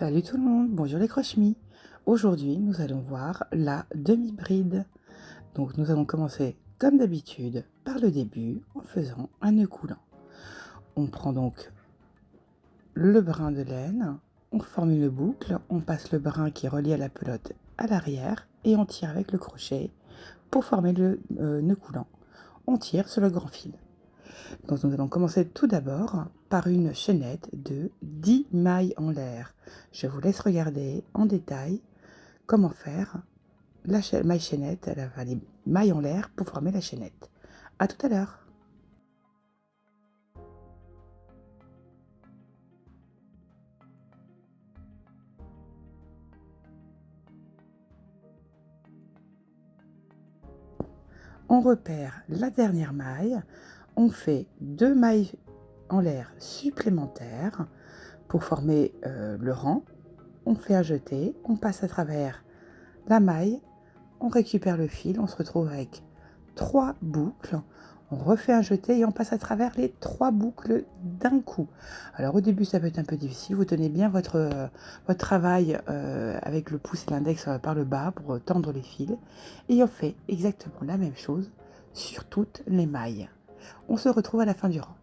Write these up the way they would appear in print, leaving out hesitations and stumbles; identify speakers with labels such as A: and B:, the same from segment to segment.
A: Salut tout le monde, bonjour les croche-mis. Aujourd'hui, nous allons voir la demi-bride. Donc nous allons commencer comme d'habitude par le début en faisant un nœud coulant. On prend donc le brin de laine, on forme une boucle, on passe le brin qui est relié à la pelote à l'arrière et on tire avec le crochet pour former le nœud coulant. On tire sur le grand fil. Donc nous allons commencer tout d'abord par une chaînette de 10 mailles en l'air. Je vous laisse regarder en détail comment faire la maille chaînette, les mailles en l'air pour former la chaînette. À tout à l'heure. On repère la dernière maille, on fait 2 mailles en l'air supplémentaires pour former le rang. On fait un jeté, on passe à travers la maille, on récupère le fil, on se retrouve avec 3 boucles. On refait un jeté et on passe à travers les 3 boucles d'un coup. Alors au début, ça peut être un peu difficile. Vous tenez bien votre travail avec le pouce et l'index par le bas pour tendre les fils. Et on fait exactement la même chose sur toutes les mailles. On se retrouve à la fin du rang.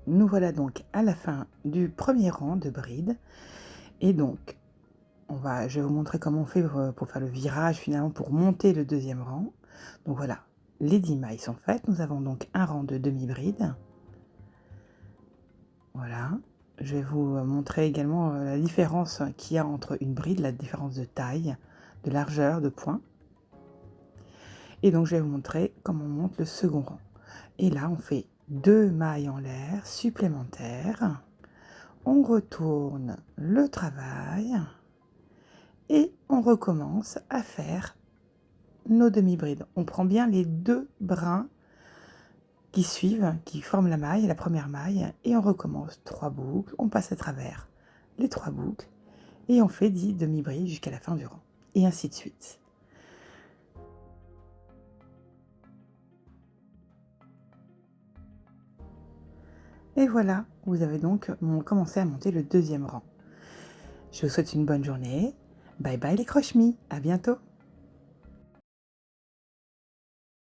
A: Nous voilà donc à la fin du premier rang de bride. Et donc, je vais vous montrer comment on fait pour faire le virage finalement pour monter le deuxième rang. Donc voilà, les 10 mailles sont faites. Nous avons donc un rang de demi-bride. Voilà. Je vais vous montrer également la différence qu'il y a entre une bride, la différence de taille, de largeur, de point. Et donc je vais vous montrer comment on monte le second rang. Et là, on fait 2 mailles en l'air supplémentaires. On retourne le travail et on recommence à faire nos demi-brides. On prend bien les 2 brins qui suivent, qui forment la maille, la première maille, et on recommence 3 boucles, on passe à travers les 3 boucles, et on fait 10 demi-brides jusqu'à la fin du rang, et ainsi de suite. Et voilà, vous avez donc commencé à monter le deuxième rang. Je vous souhaite une bonne journée. Bye bye les croche-mis, à bientôt.